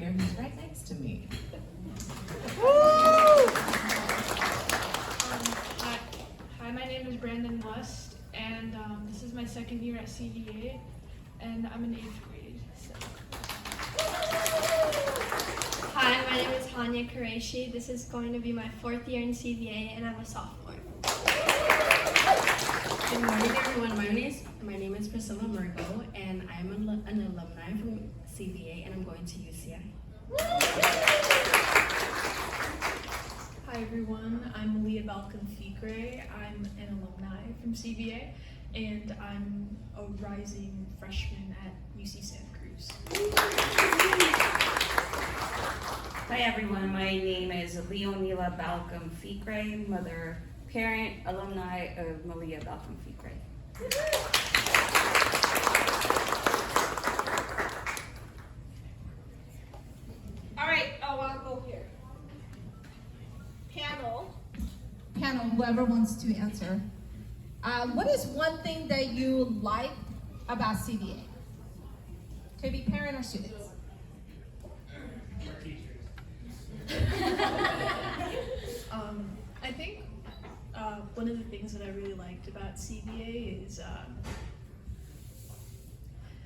grader who's right next to me. Hi, my name is Brandon West, and this is my second year at CVA, and I'm in 8th grade. So. Hi, my name is Hanya Qureshi. This is going to be my 4th year in CVA, and I'm a sophomore. Good morning, everyone. My name is Priscilla Murgo, and I'm an alumni from CVA, and I'm going to UCI. Hi everyone, I'm Leah Balcom-Ficre. I'm an alumni from CVA, and I'm a rising freshman at UC Santa Cruz. Hi everyone, my name is Leonila Balcom-Ficre, mother, parent, alumni of Malia Balcom-Ficre. All right, I'll go here. Panel, whoever wants to answer. What is one thing that you like about CVA? Could be parent or students. I think one of the things that I really liked about CVA is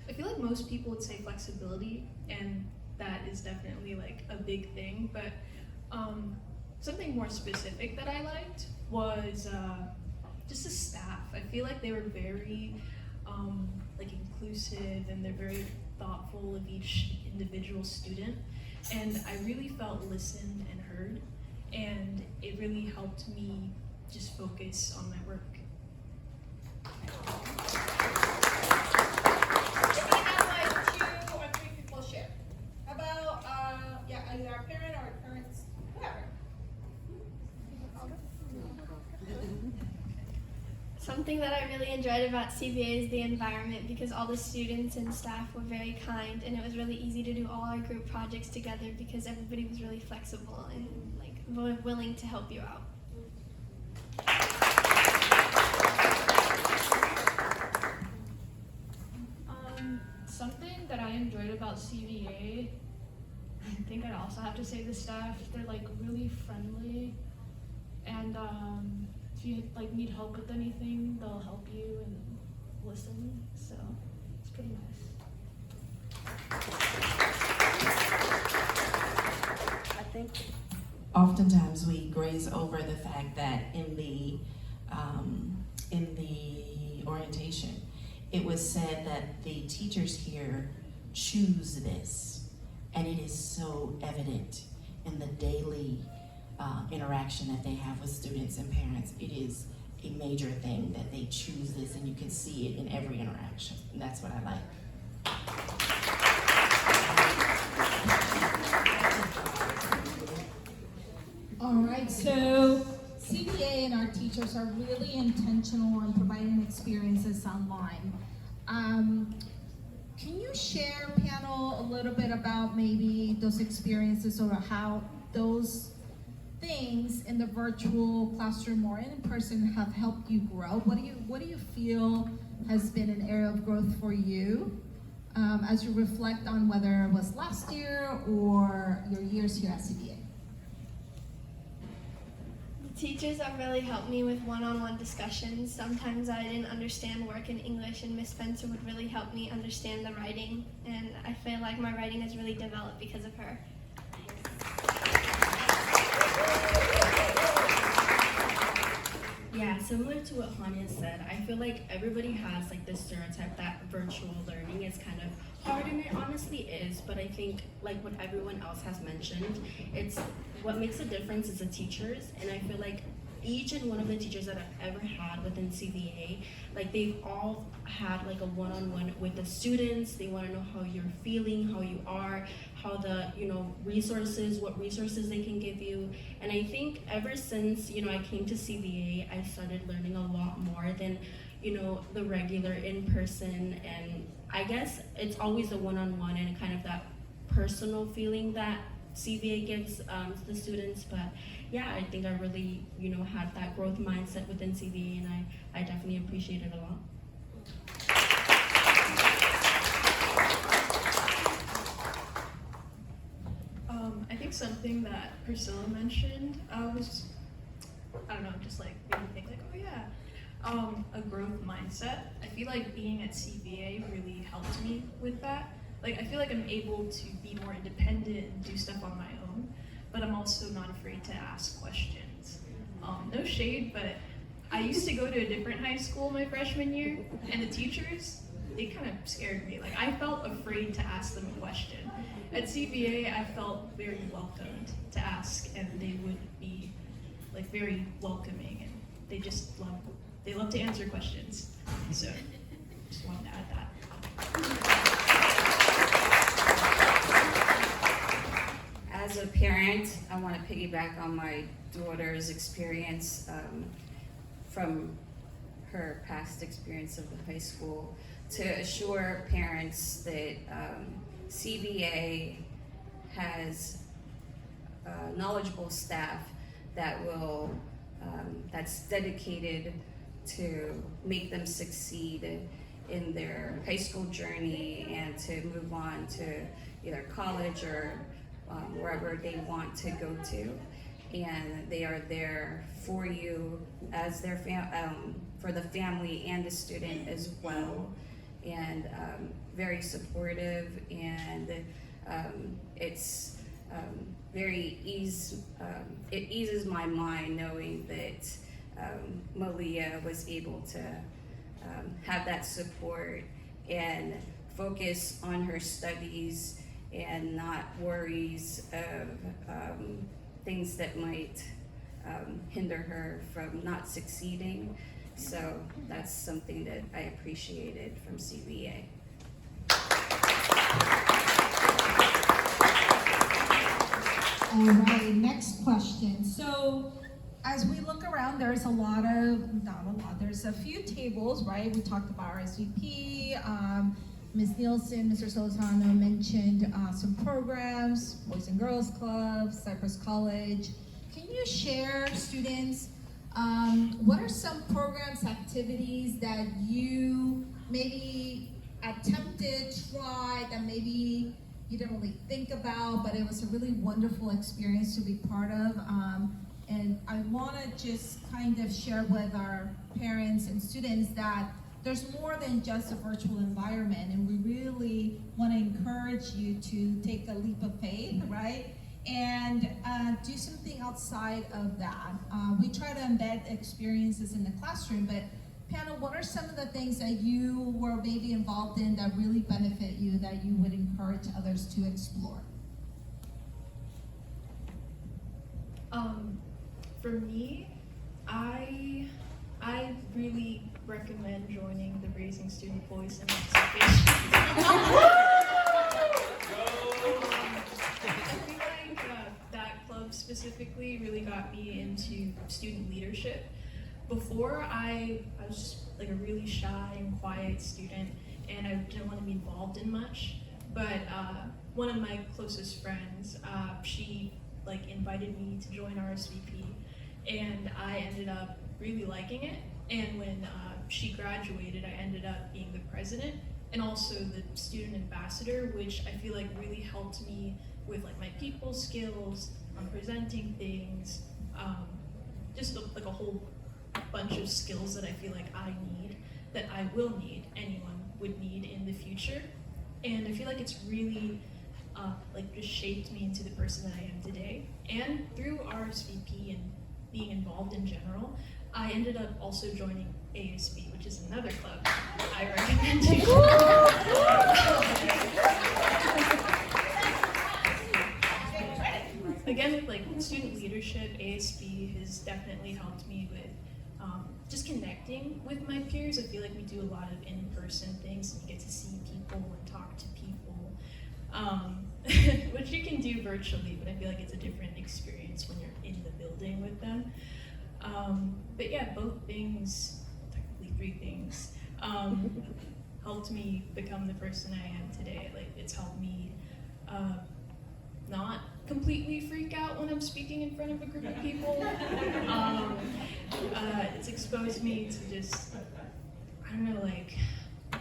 I feel like most people would say flexibility, and that is definitely like a big thing, but something more specific that I liked was just the staff. I feel like they were very like inclusive, and they're very thoughtful of each individual student, and I really felt listened and heard, and it really helped me just focus on my work. If we have like 2 or 3 people share. How about, either our parent or our parents, whoever. Something that I really enjoyed about CVA is the environment, because all the students and staff were very kind, and it was really easy to do all our group projects together because everybody was really flexible and like willing to help you out. Something that I enjoyed about CVA, I think I'd also have to say the staff. They're like really friendly, and if you like need help with anything, they'll help you and listen. So it's pretty nice. I think Oftentimes we graze over the fact that in the orientation, it was said that the teachers here choose this, and it is so evident in the daily interaction that they have with students and parents. It is a major thing that they choose this, and you can see it in every interaction, and that's what I like. All right, so CVA and our teachers are really intentional on providing experiences online. Can you share, panel, a little bit about maybe those experiences or how those things in the virtual classroom or in person have helped you grow? What do you feel has been an area of growth for you as you reflect on whether it was last year or your years here at CVA? Teachers have really helped me with one-on-one discussions. Sometimes I didn't understand work in English, and Miss Spencer would really help me understand the writing, and I feel like my writing has really developed because of her. Yeah, similar to what Hanya said, I feel like everybody has like this stereotype that virtual learning is kind of hard, and it honestly is, but I think like what everyone else has mentioned, it's what makes a difference is the teachers, and I feel like each and one of the teachers that I've ever had within CVA, like they've all had like a one-on-one with the students. They want to know how you're feeling, how you are, how the resources, what resources they can give you. And I think ever since I came to CVA, I started learning a lot more than the regular in-person, and I guess it's always a one-on-one and kind of that personal feeling that CVA gives the students. But yeah, I think I really had that growth mindset within CVA, and I definitely appreciate it a lot. I think something that Priscilla mentioned was, I don't know, just like made me think like, oh yeah, a growth mindset. I feel like being at CVA really helped me with that. Like I feel like I'm able to be more independent and do stuff on my own, but I'm also not afraid to ask questions. No shade, but I used to go to a different high school my freshman year, and the teachers, they kind of scared me. Like I felt afraid to ask them a question. At CVA, I felt very welcomed to ask, and they would be like very welcoming, and they just love to answer questions. So, just wanted to add that. As a parent, I want to piggyback on my daughter's experience from her past experience of the high school to assure parents that CVA has knowledgeable staff that will that's dedicated to make them succeed in their high school journey and to move on to either college or wherever they want to go to, and they are there for you as their for the family and the student as well, and very supportive, and it's very it eases my mind knowing that Malia was able to have that support and focus on her studies and not worries of things that might hinder her from not succeeding. So that's something that I appreciated from CVA. All right, next question. So as we look around, there's there's a few tables, right? We talked about RSVP. Ms. Nielsen, Mr. Solzano mentioned some programs, Boys and Girls Club, Cypress College. Can you share, students, what are some programs, activities that you maybe attempted, tried, that maybe you didn't really think about, but it was a really wonderful experience to be part of? And I want to just kind of share with our parents and students that there's more than just a virtual environment, and we really want to encourage you to take a leap of faith, right? And do something outside of that. We try to embed experiences in the classroom, but panel, what are some of the things that you were maybe involved in that really benefit you, that you would encourage others to explore? For me, I really recommend joining the Raising Student Voice and Participation. I feel like that club specifically really got me into student leadership. Before, I was just like a really shy and quiet student, and I didn't want to be involved in much. But one of my closest friends, she like invited me to join RSVP, and I ended up really liking it. And when she graduated, I ended up being the president and also the student ambassador, which I feel like really helped me with like my people skills, presenting things, just like a whole bunch of skills that I feel like I need, that I will need, anyone would need in the future. And I feel like it's really like just shaped me into the person that I am today. And through RSVP and being involved in general, I ended up also joining ASB, which is another club I recommend you. Again, with like student leadership, ASB has definitely helped me with just connecting with my peers. I feel like we do a lot of in-person things, and you get to see people and talk to people, which you can do virtually, but I feel like it's a different experience when you're in the building with them. But yeah, both things, technically three things, helped me become the person I am today. Like, it's helped me not completely freak out when I'm speaking in front of a group of people. It's exposed me to just, I don't know, like,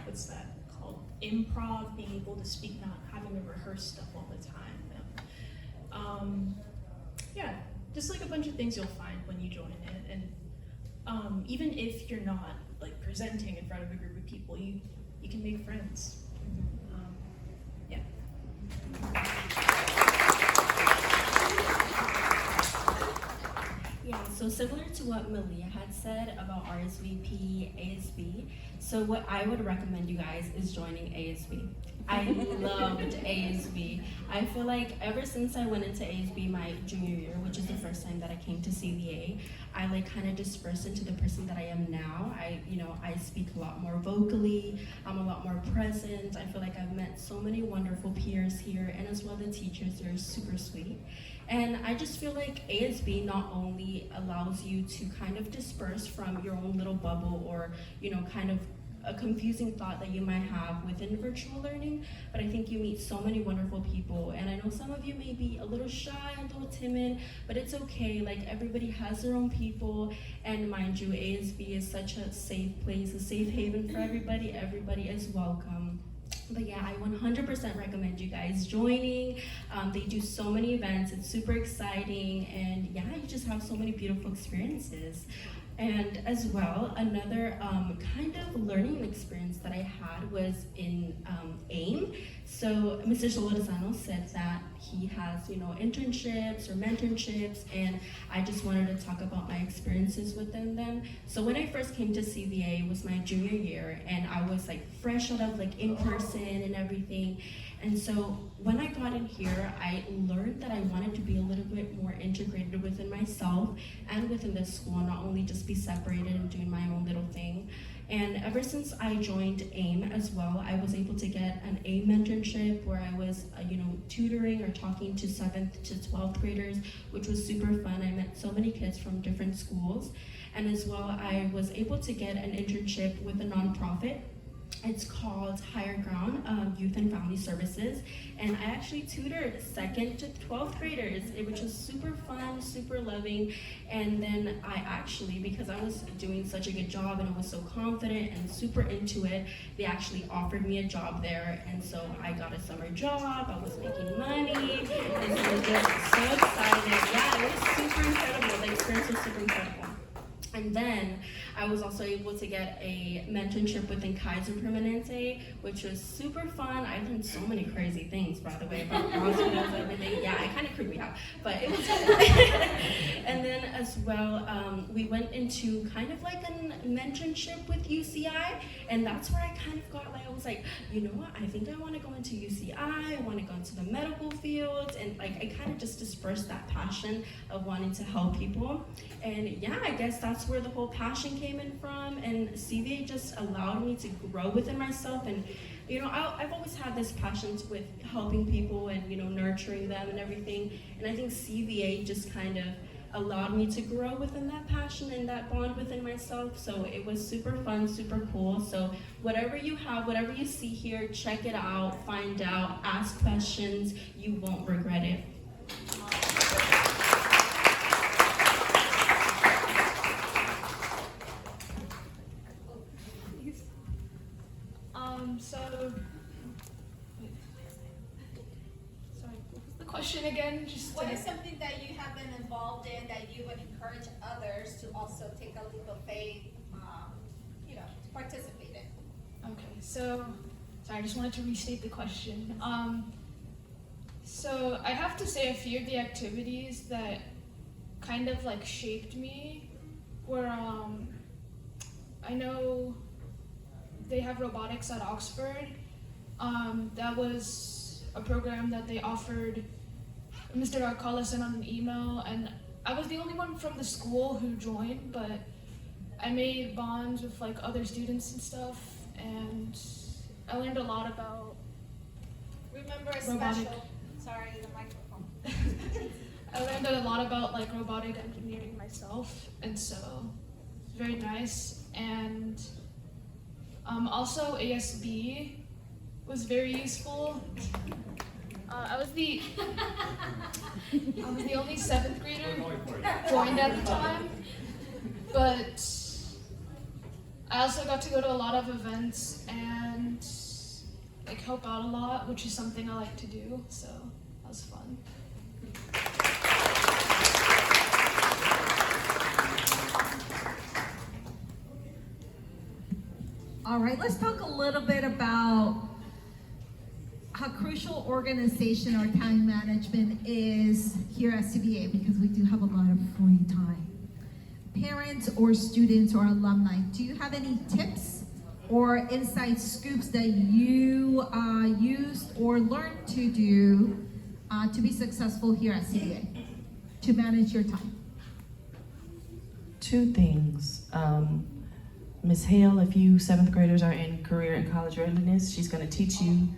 what's that called? Improv, being able to speak, not having to rehearse stuff all the time. just like a bunch of things you'll find when you join it. And even if you're not like presenting in front of a group of people, you can make friends. Yeah. Yeah, so similar to what Malia had said about RSVP, ASB, so what I would recommend you guys is joining ASB. I loved ASB. I feel like ever since I went into ASB my junior year, which is the first time that I came to CVA, I like kind of dispersed into the person that I am now. I speak a lot more vocally, I'm a lot more present. I feel like I've met so many wonderful peers here, and as well the teachers, they're super sweet. And I just feel like ASB not only allows you to kind of disperse from your own little bubble or, kind of a confusing thought that you might have within virtual learning, but I think you meet so many wonderful people. And I know some of you may be a little shy, a little timid, but it's okay. Like, everybody has their own people, and mind you, ASB is such a safe place, a safe haven for everybody. Everybody is welcome. But yeah, I 100% recommend you guys joining. They do so many events, it's super exciting, and yeah, you just have so many beautiful experiences. And as well, another kind of learning experience that I had was in AIM. So Mr. Solorzano said that he has, internships or mentorships, and I just wanted to talk about my experiences within them. So when I first came to CVA, it was my junior year, and I was like fresh out of like in person and everything. And so when I got in here, I learned that I wanted to be a little bit more integrated within myself and within the school, not only just be separated and doing my own little thing. And ever since I joined AIM as well, I was able to get an AIM mentorship where I was, tutoring or talking to 7th to 12th graders, which was super fun. I met so many kids from different schools. And as well, I was able to get an internship with a nonprofit. It's called Higher Ground Youth and Family Services, and I actually tutored 2nd to 12th graders, which was super fun, super loving. And then I actually, because I was doing such a good job and I was so confident and super into it, they actually offered me a job there, and so I got a summer job. I was making money, and so I was just so excited. Yeah, it was super incredible. The experience was super incredible. And then I was also able to get a mentorship within Kaiser Permanente, which was super fun. I learned so many crazy things, by the way, about hospitals and everything. Yeah, it kind of creeped me out, but it was fun. And then as well, we went into kind of like a mentorship with UCI, and that's where I kind of got like, I was like, you know what, I think I want to go into UCI, I want to go into the medical field, and like I kind of just dispersed that passion of wanting to help people. And yeah, I guess that's where the whole passion came in from, and CVA just allowed me to grow within myself. And I've always had this passion with helping people and nurturing them and everything, and I think CVA just kind of allowed me to grow within that passion and that bond within myself. So it was super fun, super cool. So whatever you have, whatever you see here, check it out, find out, ask questions, you won't regret it. Sorry, what was the question again? What is something that you have been involved in that you would encourage others to also take a leap of faith, to participate in? Okay, so sorry, I just wanted to restate the question. So I have to say a few of the activities that kind of like shaped me were I know they have robotics at Oxford. That was a program that they offered. Mr. Arcala sent out an email, and I was the only one from the school who joined, but I made bonds with like other students and stuff, and I learned a lot about Remember a robotic. special. Sorry, the microphone. I learned a lot about like robotic engineering myself, and so it's very nice. And also ASB was very useful. I was the only 7th grader joined at the time, but I also got to go to a lot of events and like help out a lot, which is something I like to do. So that was fun. All right, let's talk a little bit about how crucial organization or time management is here at CVA, because we do have a lot of free time. Parents or students or alumni, do you have any tips or inside scoops that you used or learned to do to be successful here at CVA, to manage your time? Two things. Ms. Hale, if you 7th graders are in career and college readiness, she's gonna teach you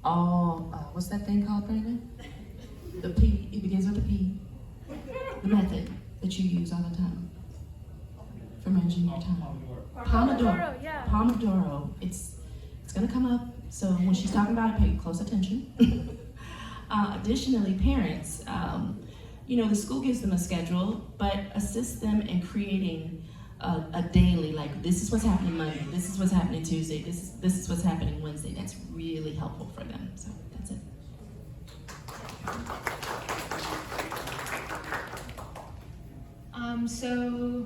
all, what's that thing called, Brandon? The P, it begins with a P. The method that you use all the time for managing your time. Pomodoro, yeah. Pomodoro, it's gonna come up, so when she's talking about it, pay close attention. Additionally, parents, you know, the school gives them a schedule, but assist them in creating a daily, like, this is what's happening Monday, this is what's happening Tuesday, this is what's happening Wednesday. That's really helpful for them, so that's it. So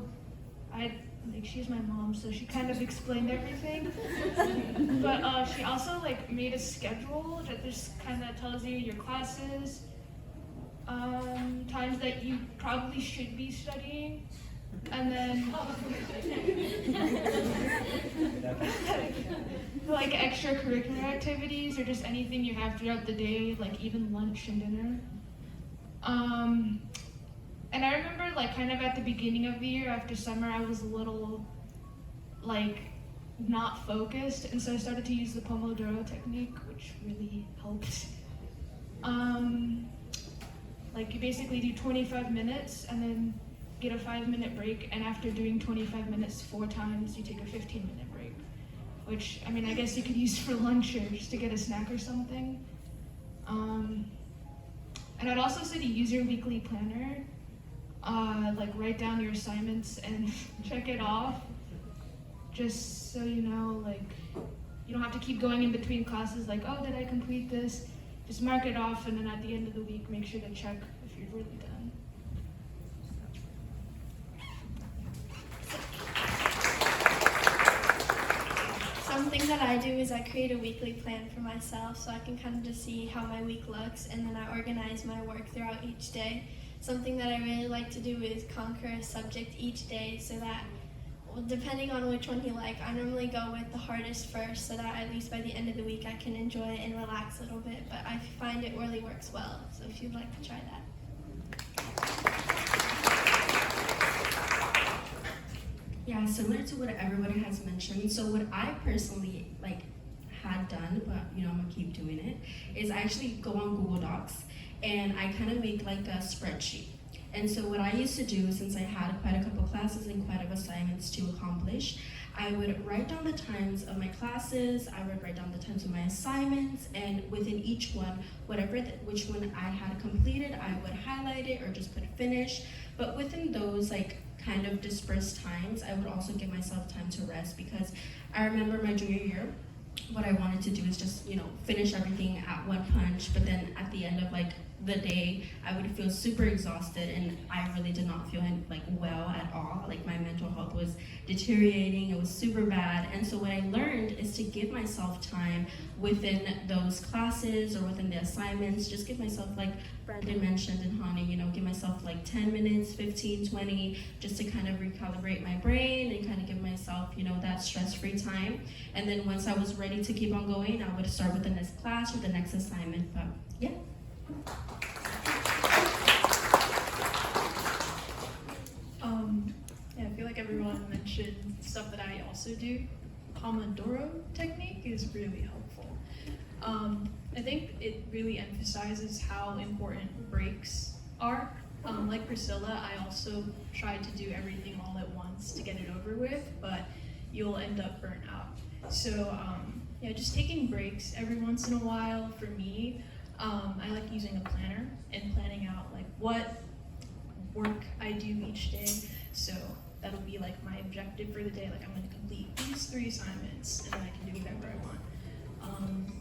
she's my mom, so she kind of explained everything. But she also made a schedule that just kind of tells you your classes, times that you probably should be studying, and then extracurricular activities or just anything you have throughout the day, like even lunch and dinner. And I remember kind of at the beginning of the year after summer, I was a little not focused, and so I started to use the Pomodoro technique, which really helped. You basically do 25 minutes and then get a 5-minute break, and after doing 25 minutes 4 times, you take a 15-minute break, which, I guess you could use for lunch or just to get a snack or something. And I'd also say to use your weekly planner, write down your assignments and check it off, just so you know, you don't have to keep going in between classes, oh, did I complete this? Just mark it off, and then at the end of the week, make sure to check if you're really done. Something that I do is I create a weekly plan for myself so I can kind of just see how my week looks, and then I organize my work throughout each day. Something that I really like to do is conquer a subject each day, so that, depending on which one you like, I normally go with the hardest first so that at least by the end of the week I can enjoy it and relax a little bit, but I find it really works well, so if you'd like to try that. Yeah, similar to what everybody has mentioned. So what I personally had done, but I'm gonna keep doing it, is I actually go on Google Docs and I kind of make a spreadsheet. And so what I used to do, since I had quite a couple classes and quite a few assignments to accomplish, I would write down the times of my classes, I would write down the times of my assignments, and within each one, which one I had completed, I would highlight it or just put finish. But within those kind of dispersed times, I would also give myself time to rest, because I remember my junior year, what I wanted to do is just, finish everything at one punch, but then at the end of the day, I would feel super exhausted, and I really did not feel well at all. My mental health was deteriorating, it was super bad. And so what I learned is to give myself time within those classes or within the assignments, just give myself, Brandon mentioned and Hani, give myself 10 minutes, 15, 20, just to kind of recalibrate my brain and kind of give myself, that stress-free time. And then once I was ready to keep on going, I would start with the next class or the next assignment, but yeah. I feel like everyone mentioned stuff that I also do. Pomodoro technique is really helpful. I think it really emphasizes how important breaks are. Like Priscilla, I also try to do everything all at once to get it over with, but you'll end up burnt out. So just taking breaks every once in a while for me. I like using a planner and planning out what work I do each day. So that'll be my objective for the day. I'm going to complete these 3 assignments, and then I can do whatever I want.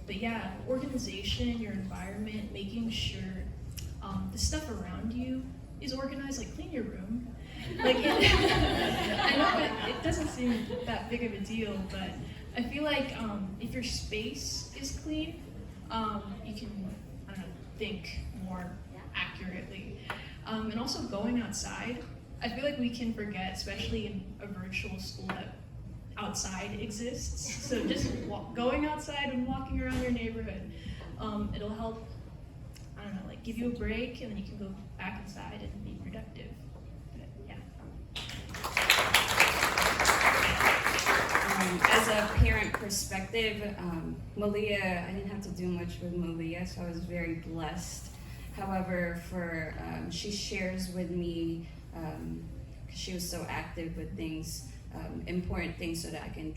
But yeah, organization, your environment, making sure the stuff around you is organized. Clean your room. I know it doesn't seem that big of a deal, but I feel like if your space is clean, you can, I don't know, think more accurately. And also going outside, I feel like we can forget, especially in a virtual school, that outside exists. So just going outside and walking around your neighborhood, it'll help, I don't know, like give you a break, and then you can go back inside and be productive. But, yeah. As a parent perspective, Malia, I didn't have to do much with Malia, so I was very blessed. However, she shares with me, because she was so active with things, important things so that I can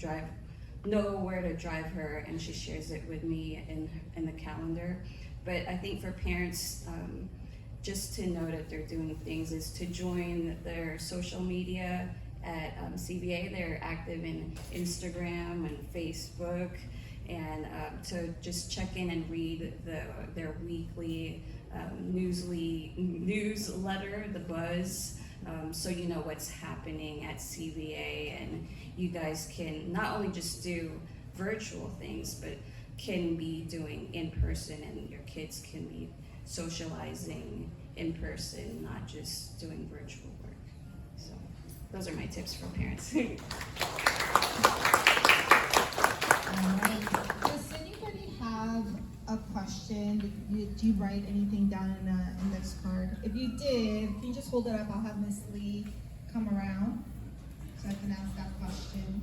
know where to drive her, and she shares it with me in the calendar. But I think for parents, just to know that they're doing things is to join their social media at CVA. They're active in Instagram and Facebook, and to just check in and read their weekly newsletter, The Buzz, so you know what's happening at CVA, and you guys can not only just do virtual things, but can be doing in person, and your kids can be socializing in person, not just doing virtual work. So those are my tips for parents. Alright, does anybody have a question? Did you write anything down in an index card? If you did, can you just hold it up? I'll have Miss Lee come around so I can ask that question.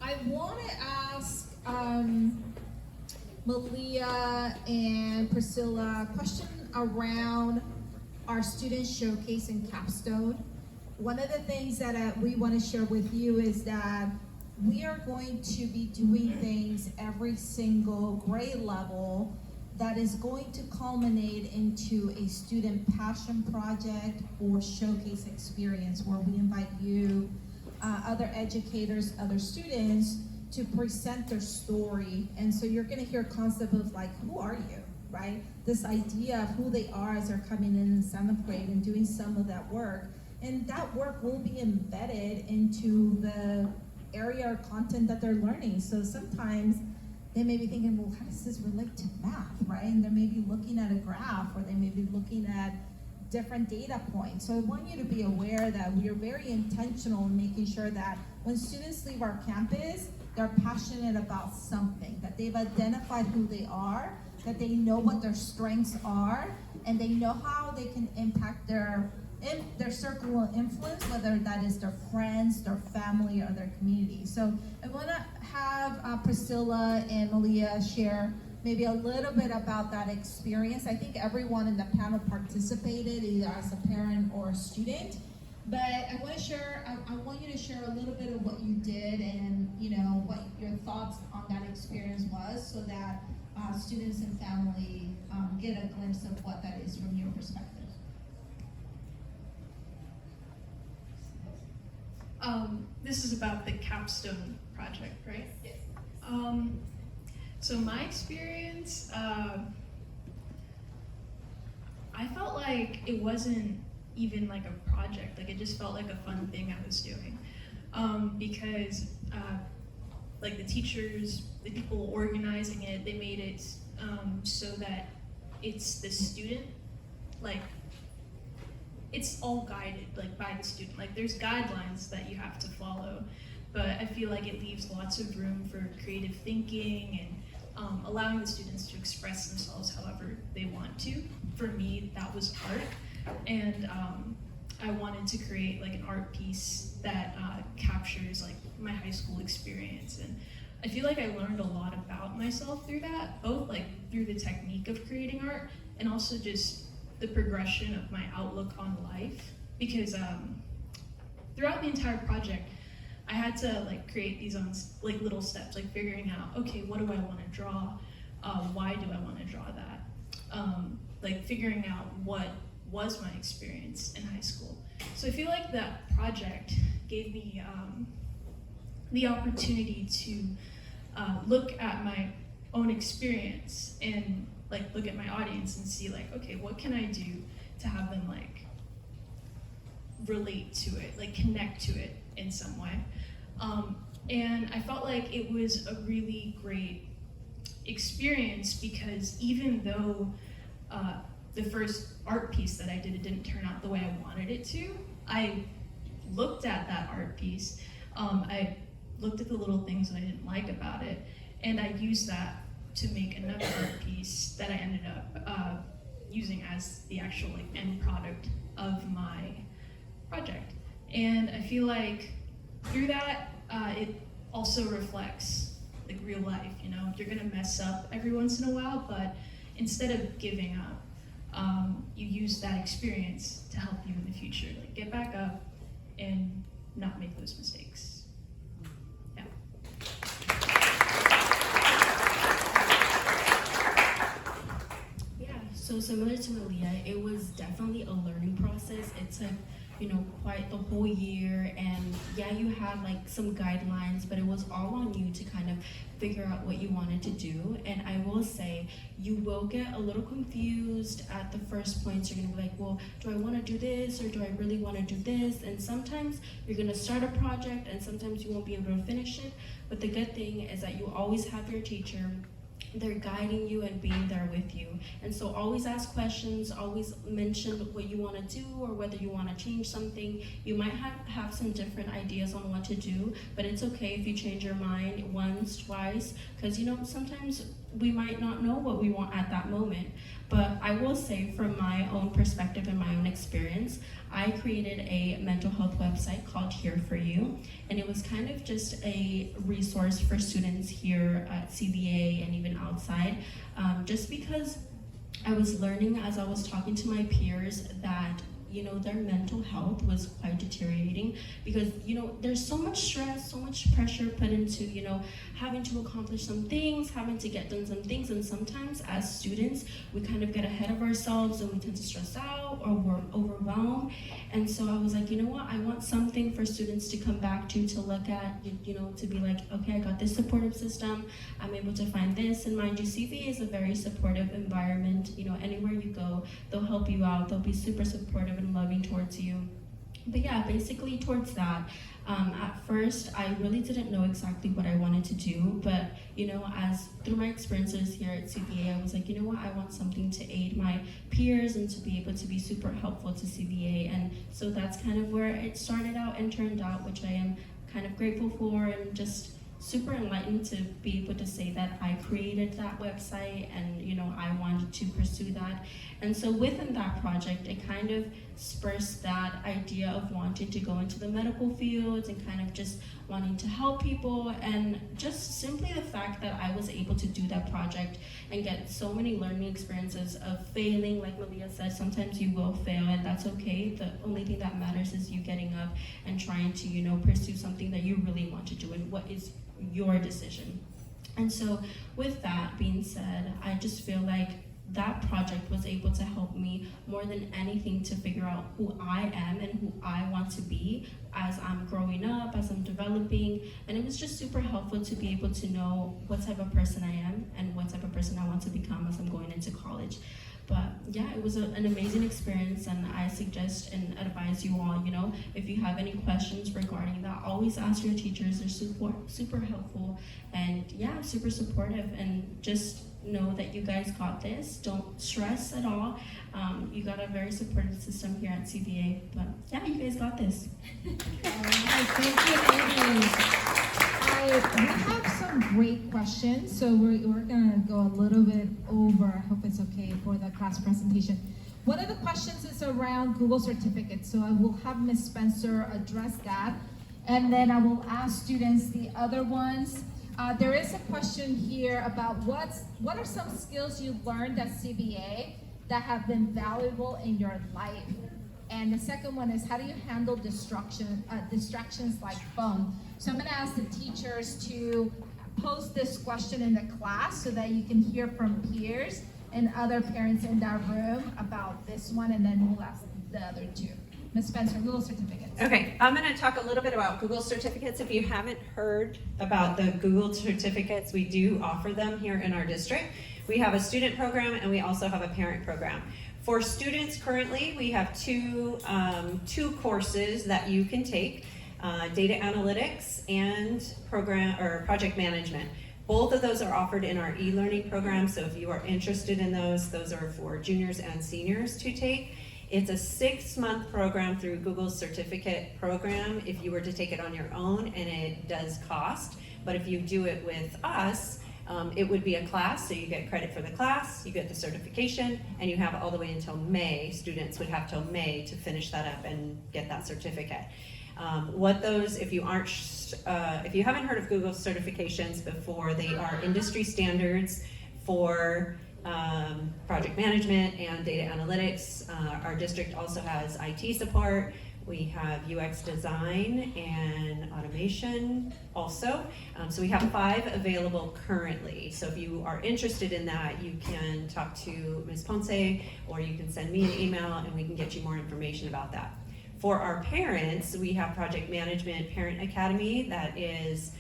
I want to ask Malia and Priscilla a question around our student showcase and capstone. One of the things that we want to share with you is that we are going to be doing things every single grade level that is going to culminate into a student passion project or showcase experience, where we invite you, other educators, other students, to present their story. And so you're gonna hear a concept of like, who are you, right? This idea of who they are as they're coming in 7th grade and doing some of that work. And that work will be embedded into the area or content that they're learning. So sometimes they may be thinking, well, how does this relate to math, right? And they may be looking at a graph, or they may be looking at different data points. So I want you to be aware that we are very intentional in making sure that when students leave our campus, they're passionate about something, that they've identified who they are, that they know what their strengths are, and they know how they can impact their circle of influence, whether that is their friends, their family, or their community. So I want to have Priscilla and Malia share maybe a little bit about that experience. I think everyone in the panel participated, either as a parent or a student. But I want you to share a little bit of what you did, and what your thoughts on that experience was, so that students and family get a glimpse of what that is from your perspective. This is about the capstone project, right? Yes. So my experience, I felt like it wasn't even like a project, like it just felt like a fun thing I was doing. Because like the teachers, the people organizing it, they made it so that it's the student, like it's all guided like by the student. Like there's guidelines that you have to follow, but I feel like it leaves lots of room for creative thinking and allowing the students to express themselves however they want to. For me, that was art, and I wanted to create like an art piece that captures like my high school experience. And I feel like I learned a lot about myself through that, both like through the technique of creating art and also just the progression of my outlook on life. Because throughout the entire project, I had to like create these like little steps, like figuring out, okay, what do I want to draw? Why do I want to draw that? Like figuring out what was my experience in high school. So I feel like that project gave me the opportunity to look at my own experience and like look at my audience and see like, okay, what can I do to have them like relate to it, like connect to it in some way. And I felt like it was a really great experience because even though the first art piece that I did, it didn't turn out the way I wanted it to, I looked at that art piece, I looked at the little things that I didn't like about it, and I used that to make another art piece that I ended up using as the actual like end product of my project. And I feel like through that, it also reflects like real life, you know? You're gonna mess up every once in a while, but instead of giving up, you use that experience to help you in the future. Like get back up and not make those mistakes. Yeah. Yeah, so similar to Malia, it was definitely a learning process. It took, you know, quite the whole year, and yeah, you had like some guidelines, but it was all on you to kind of figure out what you wanted to do. And I will say, you will get a little confused at the first points. You're gonna be like, well, do I want to do this, or do I really want to do this? And sometimes you're gonna start a project and sometimes you won't be able to finish it. But the good thing is that you always have your teacher. They're guiding you and being there with you. And so always ask questions, always mention what you want to do or whether you want to change something. You might have some different ideas on what to do, but it's okay if you change your mind once, twice, because you know, sometimes we might not know what we want at that moment. But I will say, from my own perspective and my own experience, I created a mental health website called Here For You, and it was kind of just a resource for students here at CVA and even outside, just because I was learning as I was talking to my peers that, you know, their mental health was quite deteriorating because, you know, there's so much stress, so much pressure put into, you know, having to accomplish some things, having to get done some things, and sometimes as students, we kind of get ahead of ourselves and we tend to stress out or we're overwhelmed. And so I was like, you know what, I want something for students to come back to look at, you know, to be like, okay, I got this supportive system, I'm able to find this. And mind you, CVA is a very supportive environment. You know, anywhere you go, they'll help you out, they'll be super supportive and loving towards you. But yeah, basically towards that, at first I really didn't know exactly what I wanted to do, but you know, as through my experiences here at CVA, I was like, you know what, I want something to aid my peers and to be able to be super helpful to CVA. And so that's kind of where it started out and turned out, which I am kind of grateful for, and just super enlightened to be able to say that I created that website and, you know, I wanted to pursue that. And so within that project, it kind of spurs that idea of wanting to go into the medical field and kind of just wanting to help people, and just simply the fact that I was able to do that project and get so many learning experiences of failing. Like Malia said, sometimes you will fail and that's okay. The only thing that matters is you getting up and trying to, you know, pursue something that you really want to do and what is your decision. And so with that being said, I just feel like that project was able to help me more than anything to figure out who I am and who I want to be as I'm growing up, as I'm developing. And it was just super helpful to be able to know what type of person I am and what type of person I want to become as I'm going into college. But yeah, it was an amazing experience, and I suggest and advise you all, you know, if you have any questions regarding that, always ask your teachers. They're super helpful, and yeah, super supportive, and just know that you guys got this. Don't stress at all. You got a very supportive system here at CVA, but yeah, you guys got this. All right, thank you, Amy. We have some great questions, so we're gonna go a little bit over. I hope it's okay for the class presentation. One of the questions is around Google certificates, so I will have Ms. Spencer address that, and then I will ask students the other ones. There is a question here about what are some skills you learned at CVA that have been valuable in your life? And the second one is, how do you handle distractions like phone? So I'm gonna ask the teachers to post this question in the class so that you can hear from peers and other parents in that room about this one, and then we'll ask the other two. Ms. Spencer, Google certificates. Okay, I'm going to talk a little bit about Google certificates. If you haven't heard about the Google certificates, we do offer them here in our district. We have a student program and we also have a parent program. For students currently, we have two courses that you can take. data analytics, and program or project management. Both of those are offered in our e-learning program, so if you are interested in those are for juniors and seniors to take. It's a 6-month program through Google's certificate program if you were to take it on your own, and it does cost. But if you do it with us, it would be a class, so you get credit for the class, you get the certification, and you have all the way until May. Students would have till May to finish that up and get that certificate. If you haven't heard of Google certifications before, they are industry standards for project management and data analytics. Our district also has IT support. We have UX design and automation also. So we have 5 available currently. So if you are interested in that, you can talk to Ms. Ponce, or you can send me an email and we can get you more information about that. For our parents, we have Project Management Parent Academy. That is,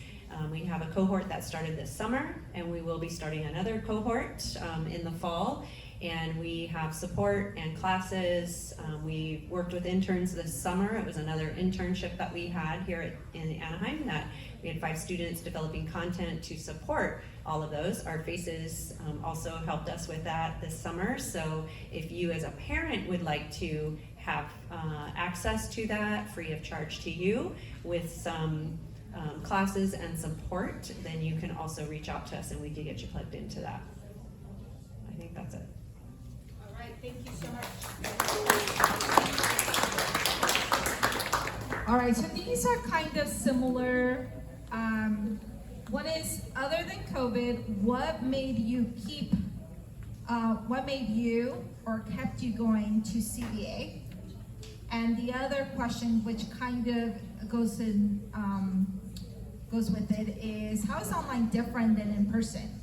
we have a cohort that started this summer, and we will be starting another cohort in the fall. And we have support and classes. We worked with interns this summer. It was another internship that we had here in Anaheim that we had 5 students developing content to support all of those. Our Faces also helped us with that this summer. So if you as a parent would like to have access to that free of charge to you with some classes and support, then you can also reach out to us and we can get you plugged into that. I think that's it. All right, thank you so much. All right, so these are kind of similar. One is, other than COVID, what made you or kept you going to CVA? And the other question, which kind of goes with it, is how is online different than in person?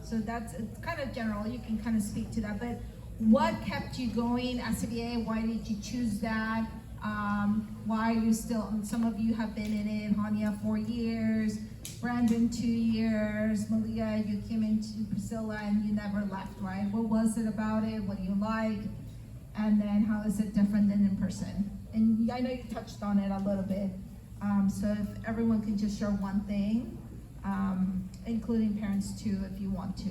So it's kind of general. You can kind of speak to that. But what kept you going at CVA? Why did you choose that? Why are you still? Some of you have been in it. Hania 4 years, Brandon 2 years, Malia, you came into Priscilla and you never left, right? What was it about it? What do you like? And then how is it different than in person? And I know you touched on it a little bit. So if everyone could just share one thing, including parents too, if you want to.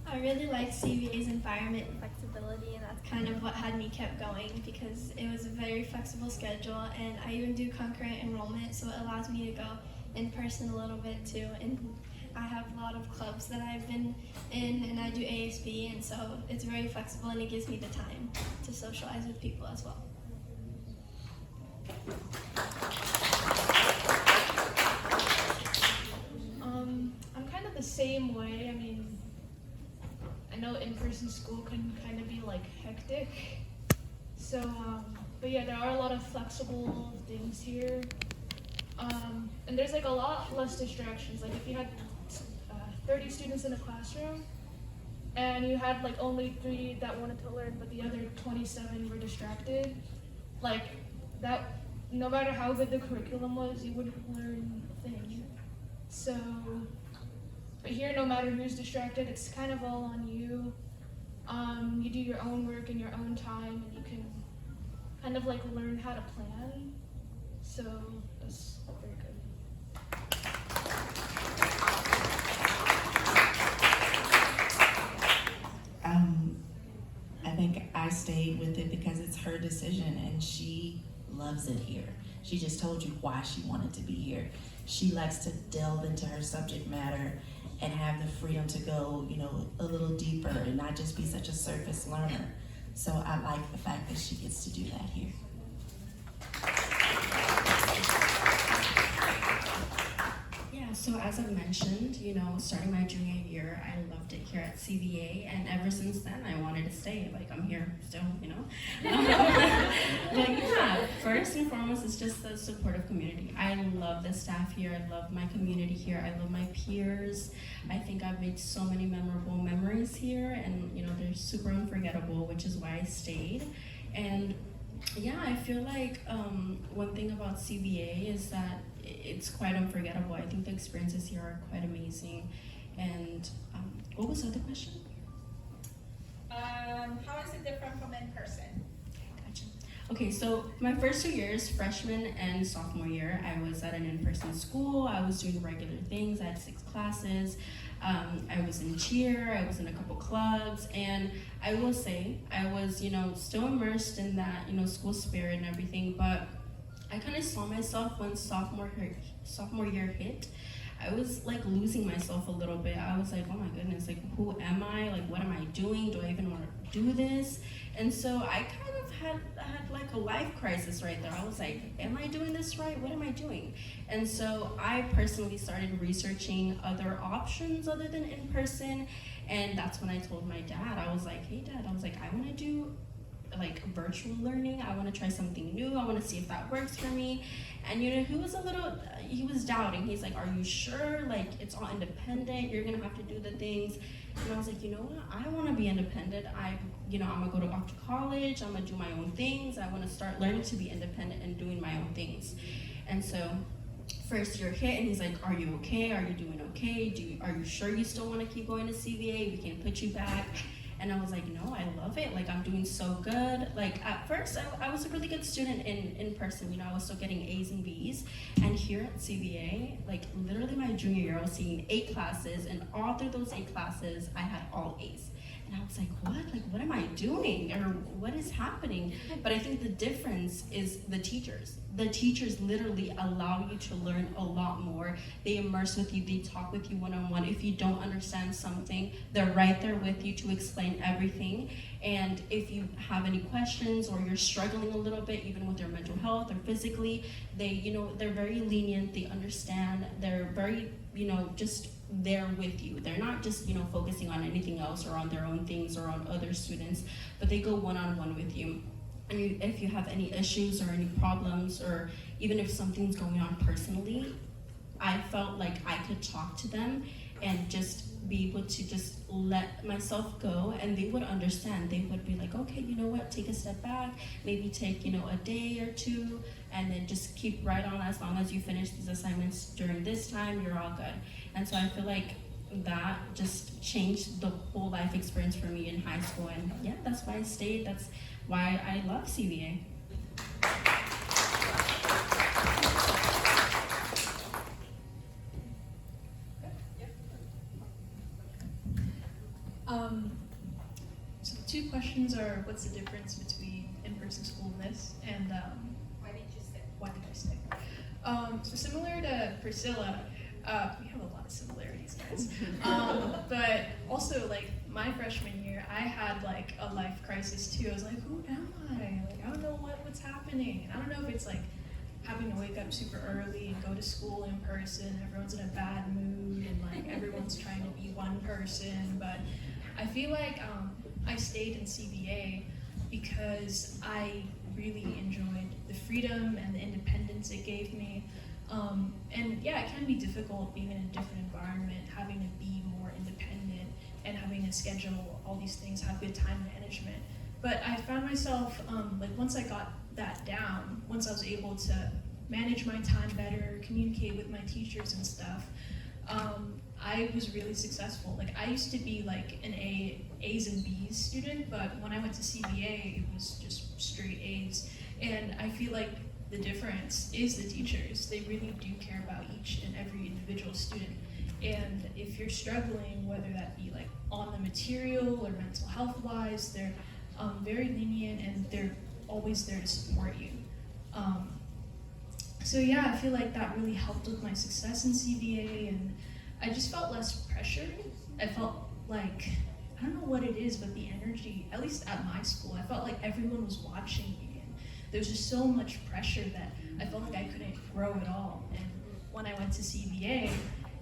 I really like CVA's environment and flexibility, and that's kind of what had me kept going because it was a very flexible schedule, and I even do concurrent enrollment, so it allows me to go in person a little bit too. And I have a lot of clubs that I've been in, and I do ASB, and so it's very flexible, and it gives me the time to socialize with people as well. I'm kind of the same way. I mean, I know in-person school can kind of be like hectic. So, but yeah, there are a lot of flexible things here. And there's like a lot less distractions. Like if you had 30 students in a classroom and you had like only 3 that wanted to learn, but the other 27 were distracted, like that, no matter how good the curriculum was, you wouldn't learn a thing. So, but here, no matter who's distracted, it's kind of all on you. You do your own work in your own time, and you can kind of like learn how to plan. So that's very good. I think I stayed with it because it's her decision and she loves it here. She just told you why she wanted to be here. She likes to delve into her subject matter and have the freedom to go, a little deeper and not just be such a surface learner. So I like the fact that she gets to do that here. Yeah, so as I mentioned, starting my junior year, I loved it here at CVA, and ever since then, I wanted to stay. Like, I'm here still, But yeah, first and foremost, it's just the supportive community. I love the staff here. I love my community here. I love my peers. I think I've made so many memorable memories here, and, they're super unforgettable, which is why I stayed. And yeah, I feel like one thing about CVA is that it's quite unforgettable. I think the experiences here are quite amazing. And what was the other question? How is it different from in person? Gotcha. Okay, so my first 2 years, freshman and sophomore year, I was at an in-person school. I was doing regular things. I had 6 classes. I was in cheer. I was in a couple clubs, and I will say I was, still immersed in that, school spirit and everything. But I kind of saw myself when sophomore year hit. I was like losing myself a little bit. I was like, oh my goodness, like who am I? Like what am I doing? Do I even want to do this? And so I kind of had like a life crisis right there. I was like, am I doing this right? What am I doing? And so I personally started researching other options other than in person. And that's when I told my dad, I was like, hey dad, I want to do like virtual learning. I want to try something new. I want to see if that works for me. And he was doubting. He's like, are you sure? Like it's all independent. You're gonna have to do the things. And I was like, you know what? I want to be independent. I'm gonna go off to college. I'm gonna do my own things. I want to start learning to be independent and doing my own things. And so first year hit, and he's like, are you okay? Are you doing okay? Are you sure you still want to keep going to CVA? We can put you back. And I was like, no, I love it. Like, I'm doing so good. Like, at first, I was a really good student in person. I was still getting A's and B's. And here at CVA, like, literally my junior year, I was seeing 8 classes. And all through those 8 classes, I had all A's. And I was like, what? Like, what am I doing? Or what is happening? But I think the difference is the teachers. The teachers literally allow you to learn a lot more. They immerse with you. They talk with you one-on-one. If you don't understand something, they're right there with you to explain everything. And if you have any questions or you're struggling a little bit, even with your mental health or physically, they're very lenient. They understand. They're very, just there with you. They're not just, focusing on anything else or on their own things or on other students, but they go one-on-one with you. And if you have any issues or any problems, or even if something's going on personally, I felt like I could talk to them and just be able to just let myself go, and they would understand. They would be like, okay, you know what, take a step back, maybe take, a day or 2, and then just keep right on. As long as you finish these assignments during this time, you're all good. And so I feel like that just changed the whole life experience for me in high school. And yeah, that's why I stayed. That's why I love CVA. So the 2 questions are, what's the difference between in-person school and this? And Why did you stay? why did I stay? So similar to Priscilla, we have a lot of similarities, guys. But also, like, my freshman year, I had, like, a life crisis, too. I was like, who am I? Like, I don't know what's happening. And I don't know if it's, like, having to wake up super early and go to school in person. Everyone's in a bad mood, and, like, everyone's trying to be one person. But I feel like I stayed in CVA because I really enjoyed the freedom and the independence it gave me. And yeah, it can be difficult being in a different environment, having to be more independent and having to schedule all these things, have good time management. But I found myself, like once I got that down, once I was able to manage my time better, communicate with my teachers and stuff, I was really successful. Like, I used to be like an A's and B's student, but when I went to CVA, it was just straight A's. And I feel like the difference is the teachers. They really do care about each and every individual student. And if you're struggling, whether that be like on the material or mental health wise, they're very lenient and they're always there to support you. So yeah, I feel like that really helped with my success in CVA, and I just felt less pressured. I felt like, I don't know what it is, but the energy, at least at my school, I felt like everyone was watching me, and there was just so much pressure that I felt like I couldn't grow at all. And when I went to CVA,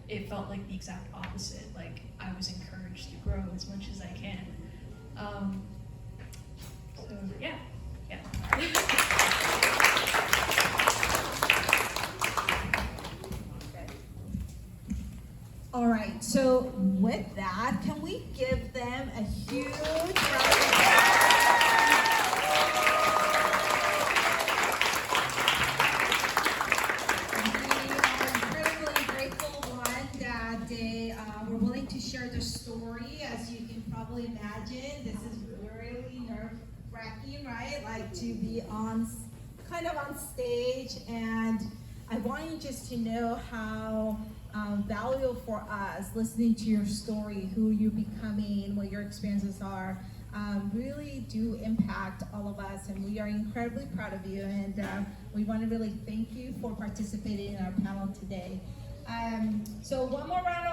it felt like the exact opposite. Like, I was encouraged to grow as much as I can. So yeah. All right, so with that, can we give them a huge round of applause? We are incredibly grateful, one, that they were willing to share their story. As you can probably imagine, this is really nerve nerve-wracking, right? Like to be kind of on stage, and I want you just to know how valuable for us listening to your story, who you're becoming, what your experiences are, really do impact all of us, and we are incredibly proud of you, and we want to really thank you for participating in our panel today. So one more round